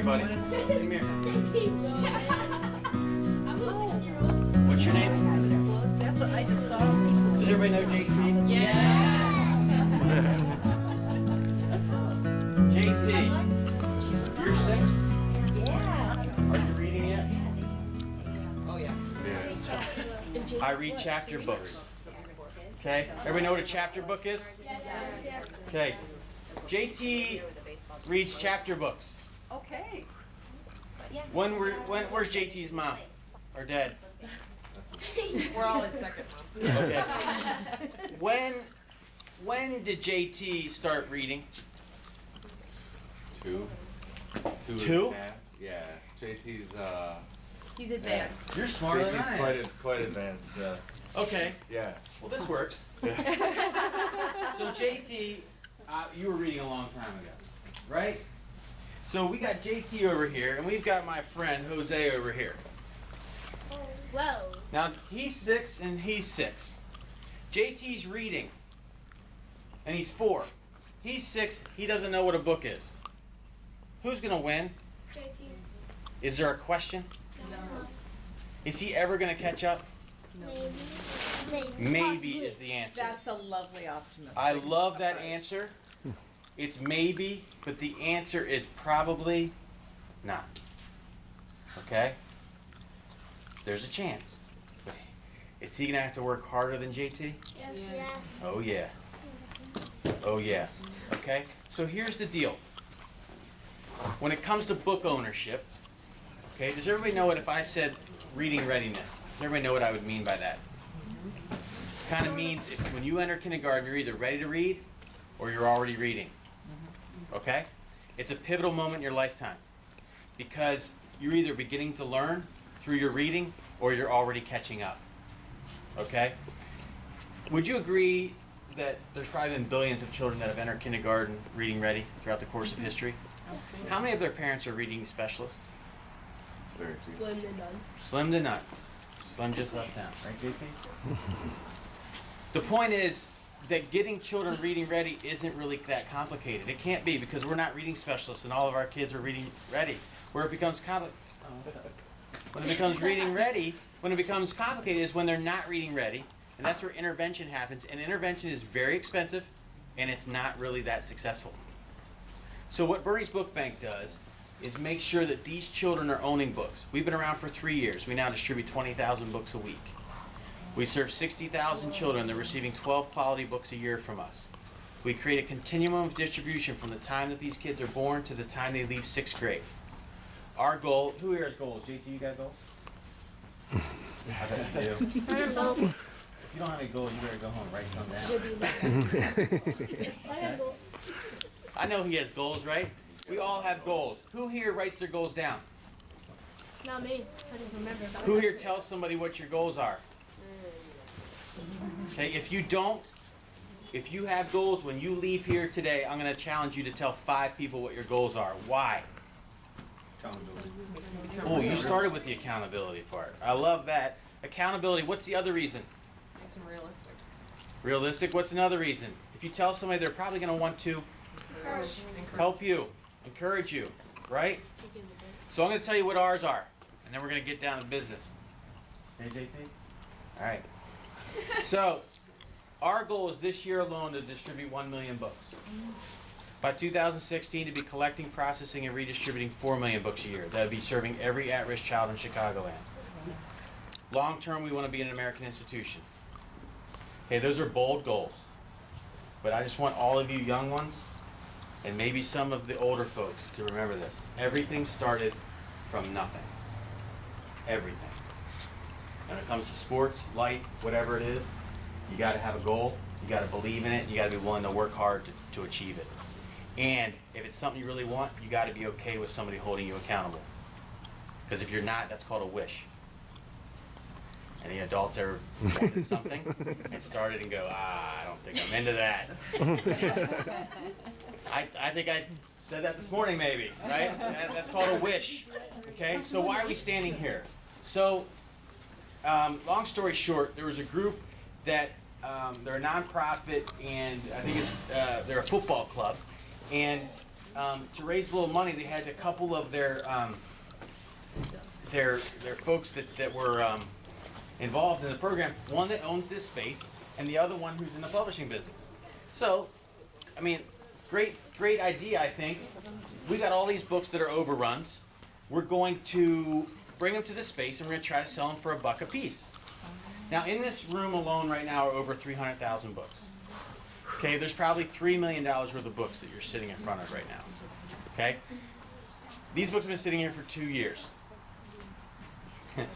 here, buddy. Come here. I'm a 6-year-old. What's your name? That's what I just saw. Does everybody know JT? JT, you're 6? Yeah. Are you reading yet? Oh yeah. I read chapter books. Okay? Everybody know what a chapter book is? Yes. Okay. JT reads chapter books. Okay. Where's JT's mom? Or dad? We're all his second mom. Okay. When did JT start reading? 2. 2. Two? Yeah. JT's He's advanced. You're smarter than I am. quite advanced. Yes. Okay. Yeah. Well, this works. So JT, you were reading a long time ago, right? So we got JT over here, and we've got my friend Jose over here. Whoa. Now he's 6 and he's 6. JT's reading, and he's 4. He's 6. He doesn't know what a book is. Who's gonna win? JT. Is there a question? No. Is he ever gonna catch up? Maybe. Maybe is the answer. That's a lovely optimistic. I love that answer. It's maybe, but the answer is probably not. Okay? There's a chance. But is he gonna have to work harder than JT? Yes. Oh yeah. Oh yeah. Okay? So here's the deal. When it comes to book ownership, okay, does everybody know what if I said reading readiness? Does everybody know what I would mean by that? Kind of means if when you enter kindergarten, you're either ready to read or you're already reading. Okay? It's a pivotal moment in your lifetime because you're either beginning to learn through your reading or you're already catching up. Okay? Would you agree that there's probably been billions of children that have entered kindergarten reading ready throughout the course of history? How many of their parents are reading specialists? Very few. Slim to none. Slim to none. Slim just left town, right, JP? The point is that getting children reading ready isn't really that complicated. It can't be because we're not reading specialists and all of our kids are reading ready. Where it becomes when it becomes reading ready, when it becomes complicated is when they're not reading ready, and that's where intervention happens. And intervention is very expensive, and it's not really that successful. So what Bernie's Book Bank does is make sure that these children are owning books. We've been around for 3 years. We now distribute 20,000 books a week. We serve 60,000 children. They're receiving 12 quality books a year from us. We create a continuum of distribution from the time that these kids are born to the time they leave 6th grade. Our goal, who here has goals? JT, you got goals? I bet you do. If you don't have any goals, you better go home and write some down. I know he has goals, right? We all have goals. Who here writes their goals down? Not me. I didn't remember. Who here tells somebody what your goals are? Okay, if you don't, if you have goals, when you leave here today, I'm going to challenge you to tell 5 people what your goals are. Why? Oh, you started with the accountability part. I love that. Accountability, what's the other reason? Makes them realistic. Realistic, what's another reason? If you tell somebody, they're probably going to want to help you, encourage you, right? So I'm going to tell you what ours are, and then we're going to get down to business. Hey, JT? All right. So, our goal is this year alone to distribute 1 million books. By 2016, to be collecting, processing, and redistributing 4 million books a year. That would be serving every at-risk child in Chicagoland. Long term, we want to be an American institution. Okay, those are bold goals. But I just want all of you young ones, and maybe some of the older folks, to remember this. Everything started from nothing. Everything. When it comes to sports, life, whatever it is, you got to have a goal, you got to believe in it, you got to be willing to work hard to achieve it. And if it's something you really want, you got to be okay with somebody holding you accountable. Because if you're not, that's called a wish. Any adults ever wanted something and started and go, I don't think I'm into that. I think I said that this morning maybe, right? That's called a wish. Okay, so why are we standing here? So, long story short, there was a group that, they're a nonprofit, and I think they're a football club, and to raise a little money, they had a couple of their folks that were involved in the program. One that owns this space, and the other one who's in the publishing business. So, I mean, great idea, I think. We got all these books that are overruns. We're going to bring them to this space, and we're going to try to sell them for $1 a piece. Now, in this room alone right now are over 300,000 books. Okay, there's probably $3 million worth of books that you're sitting in front of right now. Okay? These books have been sitting here for 2 years.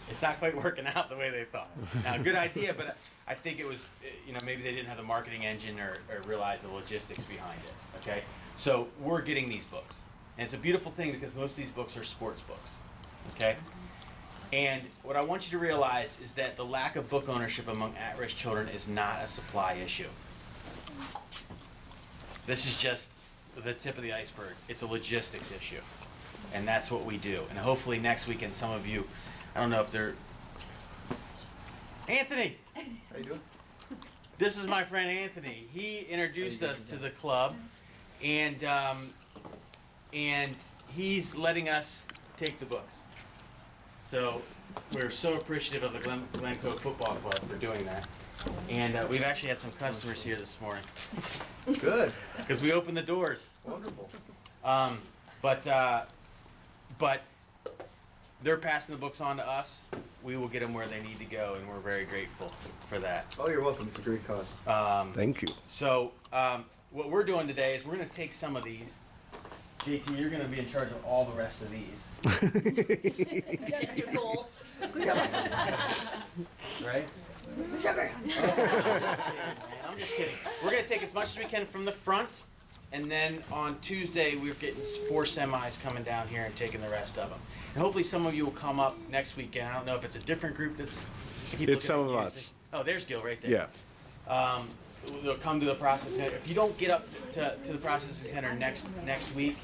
It's not quite working out the way they thought. Now, good idea, but I think it was, maybe they didn't have the marketing engine or realize the logistics behind it. Okay? So we're getting these books. And it's a beautiful thing because most of these books are sports books. Okay? And what I want you to realize is that the lack of book ownership among at-risk children is not a supply issue. This is just the tip of the iceberg. It's a logistics issue. And that's what we do. And hopefully next weekend some of you, I don't know if they're... Anthony! How you doing? This is my friend Anthony. He introduced us to the club, and he's letting us take the books. So we're so appreciative of the Glencoe Football Club for doing that. And we've actually had some customers here this morning Good. because we opened the doors. Wonderful. But they're passing the books on to us. We will get them where they need to go, and we're very grateful for that. Oh, you're welcome. It's a great cause. Thank you. So what we're doing today is we're going to take some of these. JT, you're going to be in charge of all the rest of these. That's your goal. Right? I'm just kidding. We're going to take as much as we can from the front, and then on Tuesday we're getting 4 semis coming down here and taking the rest of them. And hopefully some of you will come up next weekend. I don't know if it's a different group that's... It's some of us. Oh, there's Gil right there. Yeah. They'll come to the processing center. If you don't get up to the processing center next week,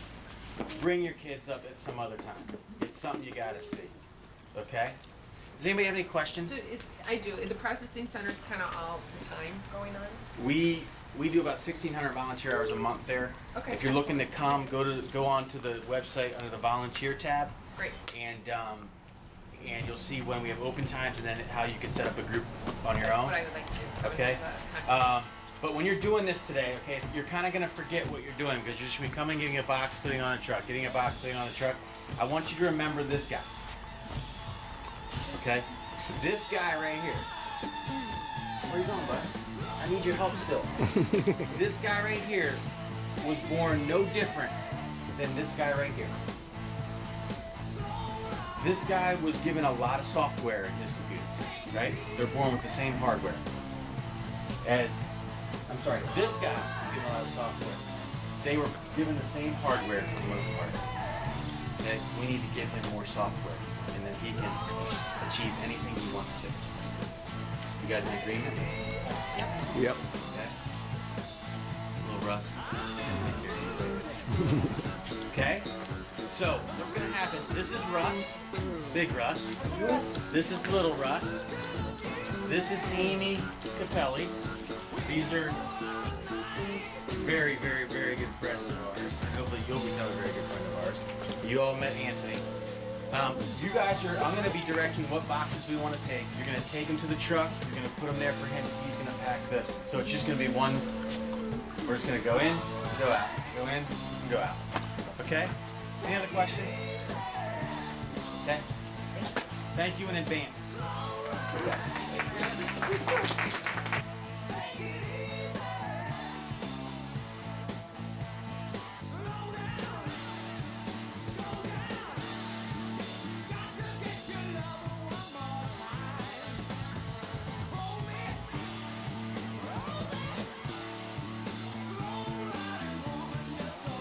bring your kids up at some other time. It's something you got to see. Okay? Does anybody have any questions? So I do. The processing center is kind of all the time going on. We do about 1,600 volunteer hours a month there. Okay, If you're looking to come, go on to the website under the volunteer tab, Great. and you'll see when we have open times and then how you can set up a group on your That's own. what I would like to do. Okay. Coming But when you're doing this today, okay, you're kind of going to forget what you're doing because you're just going to be coming, getting a box, putting it on a truck, getting a box, putting it on the truck. I want you to remember this guy. Okay? This guy right here. Where are you going, bud? I need your help still. This guy right here was born no different than this guy right here. This guy was given a lot of software in his computer, right? They're born with the same hardware. This guy was given a lot of software. They were given the same hardware for the most part. Okay? We need to give him more software, and then he can achieve anything he wants to. You guys in agreement? Yep. Okay. Little Russ. Okay? So, what's going to happen? This is Russ, Big Russ. This is Little Russ. This is Amy Capelli. These are very, very, very good friends of ours. Hopefully you'll become a very good friend of ours. You all met Anthony. You guys are, I'm going to be directing what boxes we want to take. You're going to take them to the truck. You're going to put them there for him. He's going to pack so it's just going to be one. We're just going to go in, go out. Go in, go out. Okay? Any other questions? Okay. Thank you in advance.